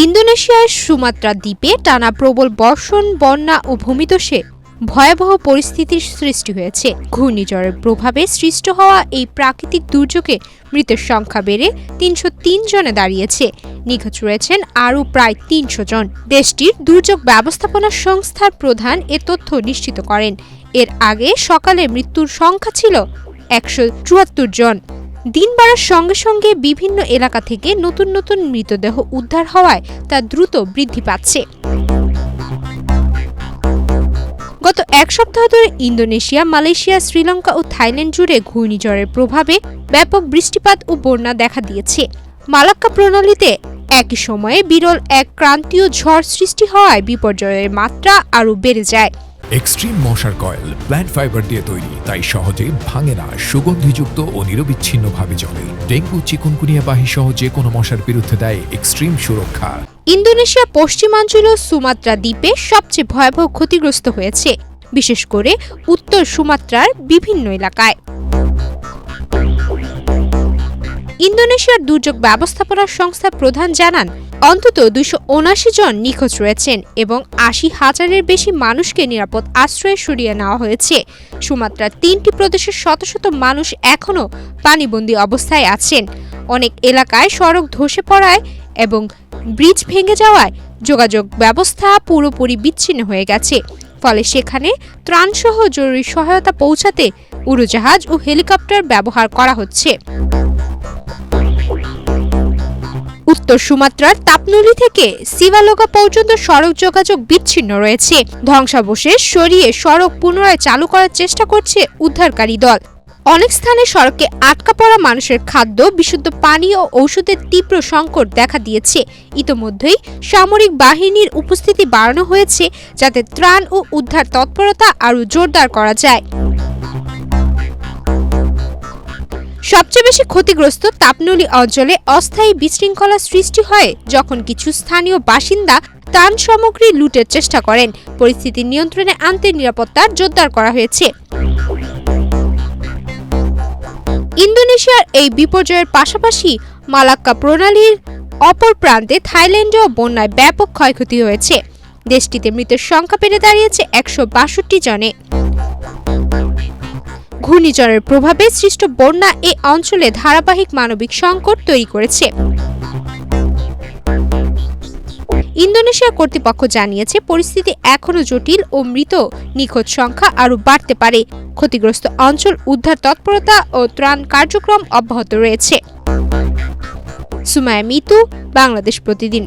ইন্দোনেশিয়ার সুমাত্রা দ্বীপে টানা প্রবল বর্ষণ, বন্যা ও ভূমিধসে ভয়াবহ পরিস্থিতির সৃষ্টি হয়েছে। ঘূর্ণিঝড়ের প্রভাবে সৃষ্ট হওয়া এই প্রাকৃতিক দুর্যোগে মৃতের সংখ্যা বেড়ে ৩০৩ জনে দাঁড়িয়েছে। নিখোঁজ রয়েছেন আরও প্রায় ৩০০ জন। দেশটির দুর্যোগ ব্যবস্থাপনা সংস্থার প্রধান এ তথ্য নিশ্চিত করেন। এর আগে সকালে মৃত্যুর সংখ্যা ছিল ১৭৪ জন। দিন বাড়ার সঙ্গে সঙ্গে বিভিন্ন এলাকা থেকে নতুন নতুন মৃতদেহ উদ্ধার হওয়ায় তা দ্রুত বৃদ্ধি পাচ্ছে। গত এক সপ্তাহ ধরে ইন্দোনেশিয়া, মালয়েশিয়া, শ্রীলঙ্কা ও থাইল্যান্ড জুড়ে ঘূর্ণিঝড়ের প্রভাবে ব্যাপক বৃষ্টিপাত ও বন্যা দেখা দিয়েছে। মালাক্কা প্রণালীতে একই সময়ে বিরল এক ক্রান্তীয় ঝড় সৃষ্টি হওয়ায় বিপর্যয়ের মাত্রা আরও বেড়ে যায়। এক্সট্রিম মশার কয়েল প্ল্যান্ট ফাইবার দিয়ে তৈরি, তাই সহজে ভাঙে না, সুগন্ধিযুক্ত ও নিরবিচ্ছিন্নভাবে জ্বলে। ডেঙ্গু, চিকুনগুনিয়া বাহি সহ যে কোনো মশার বিরুদ্ধে দেয় এক্সট্রিম সুরক্ষা। ইন্দোনেশিয়া পশ্চিমাঞ্চল সুমাত্রা দ্বীপে সবচেয়ে ভয়াবহ ক্ষতিগ্রস্ত হয়েছে, বিশেষ করে উত্তর সুমাত্রার বিভিন্ন এলাকায়। ইন্দোনেশিয়ার দুর্যোগ ব্যবস্থাপনা সংস্থার প্রধান জানান, অন্তত ২৭৯ জন নিখোঁজ রয়েছেন এবং ৮০,০০০-এর বেশি মানুষকে নিরাপদ আশ্রয়ে সরিয়ে নেওয়া হয়েছে। সুমাত্রার ৩টি প্রদেশের শত শত মানুষ এখনও পানিবন্দী অবস্থায় আছেন। অনেক এলাকায় সড়ক ধসে পড়ায় এবং ব্রিজ ভেঙে যাওয়ায় যোগাযোগ ব্যবস্থা পুরোপুরি বিচ্ছিন্ন হয়ে গেছে। ফলে সেখানে ত্রাণসহ জরুরি সহায়তা পৌঁছাতে উড়োজাহাজ ও হেলিকপ্টার ব্যবহার করা হচ্ছে। উত্তর সুমাত্রার তাপনুলি থেকে সিভালোগা পর্যন্ত সড়ক যোগাযোগ বিচ্ছিন্ন রয়েছে। ধ্বংসাবশেষ সরিয়ে সড়ক পুনরায় চালু করার চেষ্টা করছে উদ্ধারকারী দল। অনেক স্থানে সড়কে আটকা পড়া মানুষের খাদ্য, বিশুদ্ধ পানি ও ঔষধের তীব্র সংকট দেখা দিয়েছে। ইতোমধ্যেই সামরিক বাহিনীর উপস্থিতি বাড়ানো হয়েছে, যাতে ত্রাণ ও উদ্ধার তৎপরতা আরও জোরদার করা যায়। সবচেয়ে বেশি ক্ষতিগ্রস্ত তাপনুলি অঞ্চলে অস্থায়ী বিশৃঙ্খলা সৃষ্টি হয় যখন কিছু স্থানীয় বাসিন্দা ত্রাণ সামগ্রী লুটের চেষ্টা করেন। পরিস্থিতি নিয়ন্ত্রণে আনতে নিরাপত্তার জোরদার করা হয়েছে। ইন্দোনেশিয়ার এই বিপর্যয়ের পাশাপাশি মালাক্কা প্রণালীর অপর প্রান্তে থাইল্যান্ডেও বন্যায় ব্যাপক ক্ষয়ক্ষতি হয়েছে। দেশটিতে মৃতের সংখ্যা বেড়ে দাঁড়িয়েছে ১৬২ জনে। ঘূর্ণিঝড়ের প্রভাবে সৃষ্ট বন্যা এই অঞ্চলে ধারাবাহিক মানবিক সংকট তৈরি করেছে। ইন্দোনেশিয়া কর্তৃপক্ষ জানিয়েছে, পরিস্থিতি এখনও জটিল ও মৃত নিখোঁজ সংখ্যা আরও বাড়তে পারে। ক্ষতিগ্রস্ত অঞ্চল উদ্ধার তৎপরতা ও ত্রাণ কার্যক্রম অব্যাহত রয়েছে। সুমাইয়া মিতু, বাংলাদেশ প্রতিদিন।